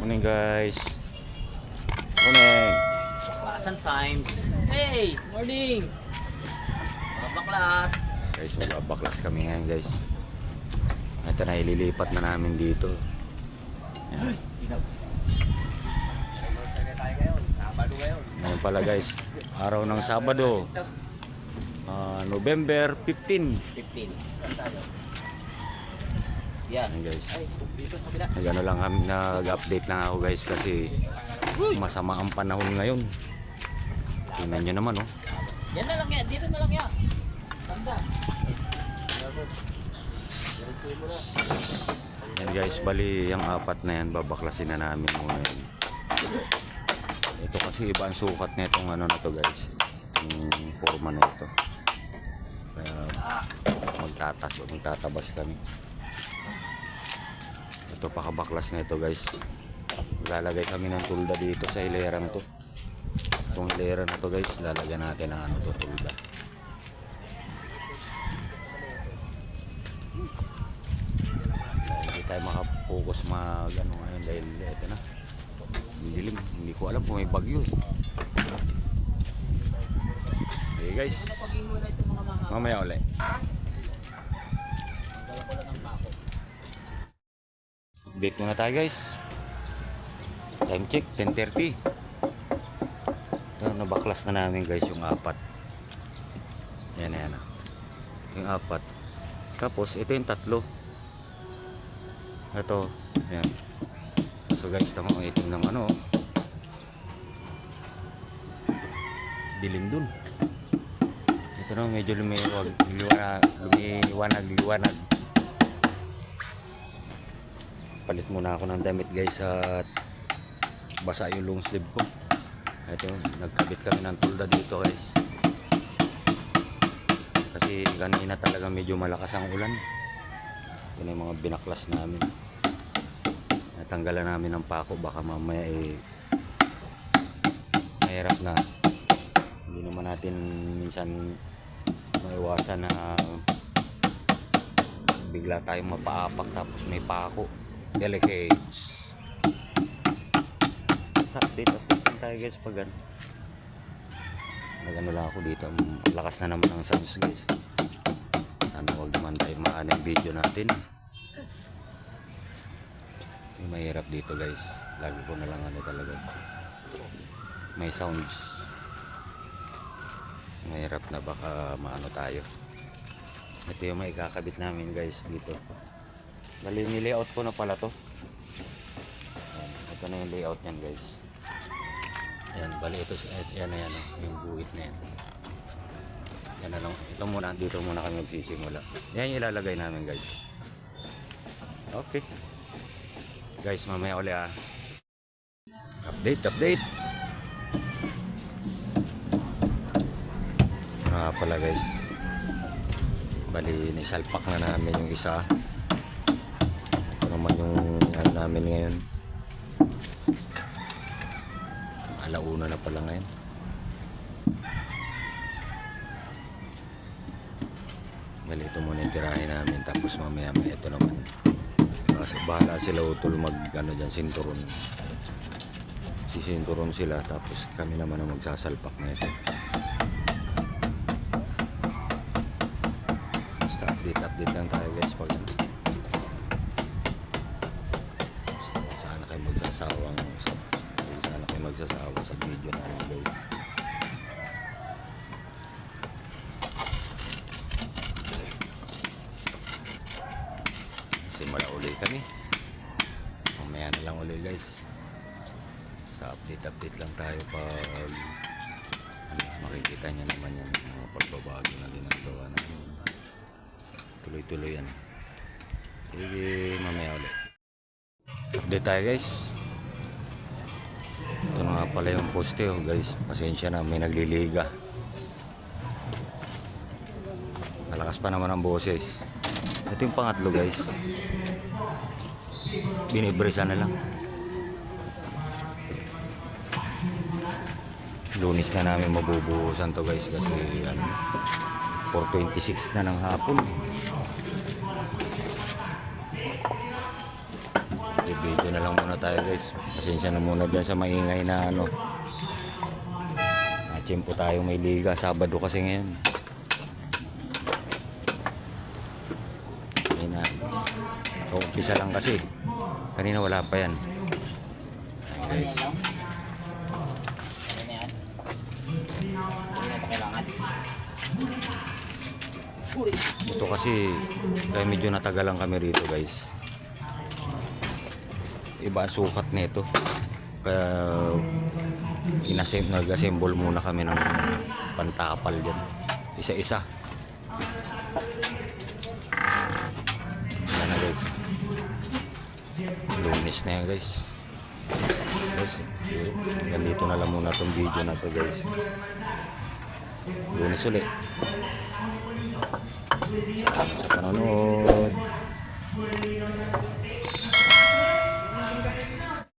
Morning guys. Morning. Baklasan times. Hey! Morning! Mga baklas. Guys, magbabaklas kami ngayon guys. Ito na, ililipat na namin dito. Yan. Ngayon pala guys, araw ng Sabado, November 15. 15. Yan. Yan guys. Ay, dito sa kabila. Nag-ano lang kami, nag-update lang ako guys kasi masama ang panahon ngayon. Tingnan nyo naman oh. Yan na lang yan. Dito na lang yan. Tanda. Yan guys, bali yung apat na yan, babaklasin na namin muna yan. Ito kasi iba ang sukat na itong ano na to guys, yung forma na ito. Kaya magtatabas kami. Ito pakabaklas na ito guys. Lalagay kami ng tulda dito sa hilerang to. Itong hilera na to guys, lalagyan natin ng ano to, tulda. Hindi tayo makapokus magano ngayon dahil ito na, dilim. Hindi ko alam kung may bagyo eh. Okay guys, mamaya ulit. Update muna tayo guys. Time check 10:30. Ito, nabaklas na namin guys yung apat. Yan yan. Ito yung apat. Tapos ito yung tatlo. Ito, yan. So guys, tama ang itim ng ano. Dilim dun. Ito na medyo lumiwanag. Palit muna ako ng damit guys at basa yung long sleeve ko. Ito, nagkabit kami ng tulda dito guys. Kasi kanina talaga medyo malakas ang ulan. Ito na yung mga binaklas namin. Natanggalan namin ng pako, baka mamaya mahirap na. Hindi naman natin minsan maiwasan na bigla tayong mapaapak tapos may pako. Delicates. Basta update tayo guys pag ano. Nagano lang ako dito. Lakas na naman ang sounds guys. Sana huwag naman tayo maanong video natin. Yung mahirap dito guys. Lagi ko na lang ano talaga. May sounds. Mahirap na baka maano tayo. Ito yung may kakabit namin guys dito. Bali, nilayout ko na pala to. Ito na yung layout niyan guys. Ayan, bali ito, yan na yan, yung guhit na yan. Yan na lang, ito muna, dito muna kami magsisimula. Yan yung ilalagay namin guys. Okay. Guys, mamaya ulit ah. Update. Pala guys. Bali, naisalpak na namin yung isa. Naman yung ano namin ngayon, alauna na pala ngayon. Bali, ito muna yung tirahin namin, tapos mamaya ito naman kasi bahala sila utol mag ano dyan, sinturon, sisinturon sila, tapos kami naman ang magsasalpak na ito. Basta update lang tayo guys pag sana kayo magsasawa sa video namin guys. Simula uli kami, mamaya na lang uli guys. Sa update lang tayo pag makikita nyo naman yan, mga pagbabago na ginagawa namin. Tuloy yan. Sige, mamaya uli update tayo guys. Ito na nga pala yung poste oh guys. Pasensya na, may nagliliga. Malakas pa naman ang boses. Ito yung pangatlo guys. Binibrisa na lang. Lunis na namin mabubuhusan to guys kasi ano, 4:26 na ng hapon. Video na lang muna tayo guys. Pasensya na muna dyan sa maingay na ano. Natsimpo tayo may liga. Sabado kasi ngayon. Ayun na. So umpisa lang kasi. Kanina wala pa yan. Ayun guys. Ano na yan? Ano na ito kailangan? Ito kasi kaya medyo natagalan kami rito guys. Iba ang sukat nito. Kaya nag-assemble muna kami ng pantapal dyan. Isa-isa. Yan na guys. Lunes na yan guys. Guys, ganito na lang muna itong video na to guys. Lunes ulit. Salamat sa panonood.